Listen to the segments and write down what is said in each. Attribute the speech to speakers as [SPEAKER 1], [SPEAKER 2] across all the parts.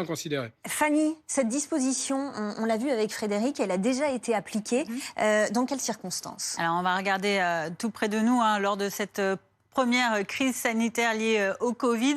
[SPEAKER 1] considéré.
[SPEAKER 2] Fanny, cette disposition, on l'a vu avec Frédéric, elle a déjà été appliquée. Dans quelles circonstances?
[SPEAKER 3] Alors on va regarder tout près de nous lors de cette première crise sanitaire liée au Covid,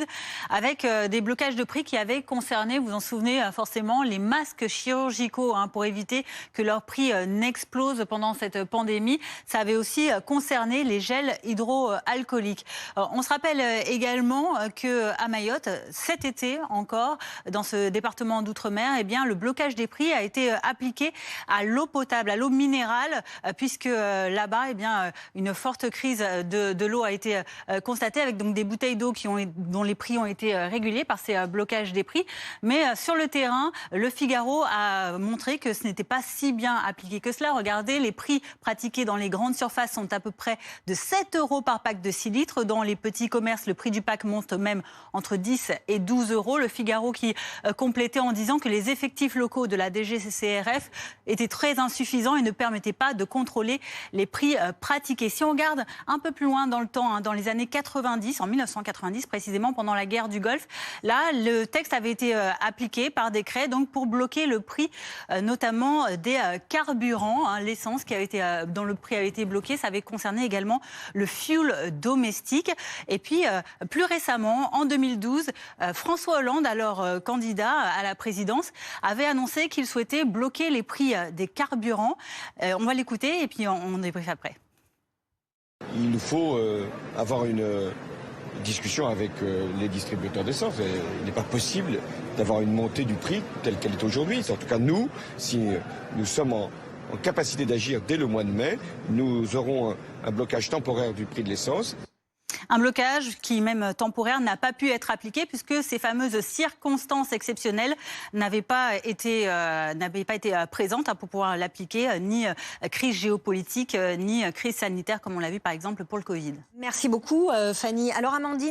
[SPEAKER 3] avec des blocages de prix qui avaient concerné, vous en souvenez forcément, les masques chirurgicaux pour éviter que leur prix n'explose pendant cette pandémie. Ça avait aussi concerné les gels hydroalcooliques. On se rappelle également qu'à Mayotte, cet été encore, dans ce département d'outre-mer, eh bien, le blocage des prix a été appliqué à l'eau potable, à l'eau minérale, puisque là-bas, eh bien, une forte crise de l'eau a été constaté avec donc des bouteilles d'eau dont les prix ont été régulés par ces blocages des prix. Mais sur le terrain, le Figaro a montré que ce n'était pas si bien appliqué que cela. Regardez, les prix pratiqués dans les grandes surfaces sont à peu près de 7 € par pack de 6 litres. Dans les petits commerces, le prix du pack monte même entre 10 et 12 €. Le Figaro qui complétait en disant que les effectifs locaux de la DGCCRF étaient très insuffisants et ne permettaient pas de contrôler les prix pratiqués. Si on regarde un peu plus loin dans le temps, dans les années 90, en 1990 précisément, pendant la guerre du Golfe, là, le texte avait été appliqué par décret donc pour bloquer le prix notamment des carburants. L'essence dont le prix avait été bloqué, ça avait concerné également le fuel domestique. Et puis, plus récemment, en 2012, François Hollande, alors candidat à la présidence, avait annoncé qu'il souhaitait bloquer les prix des carburants. On va l'écouter et puis on débriefe après.
[SPEAKER 4] Il nous faut avoir une discussion avec les distributeurs d'essence. Il n'est pas possible d'avoir une montée du prix telle qu'elle est aujourd'hui. En tout cas, nous, si nous sommes en capacité d'agir dès le mois de mai, nous aurons un blocage temporaire du prix de l'essence.
[SPEAKER 3] Un blocage qui, même temporaire, n'a pas pu être appliqué puisque ces fameuses circonstances exceptionnelles n'avaient pas été présentes pour pouvoir l'appliquer, ni crise géopolitique, ni crise sanitaire comme on l'a vu par exemple pour le Covid.
[SPEAKER 2] Merci beaucoup Fanny. Alors Amandine,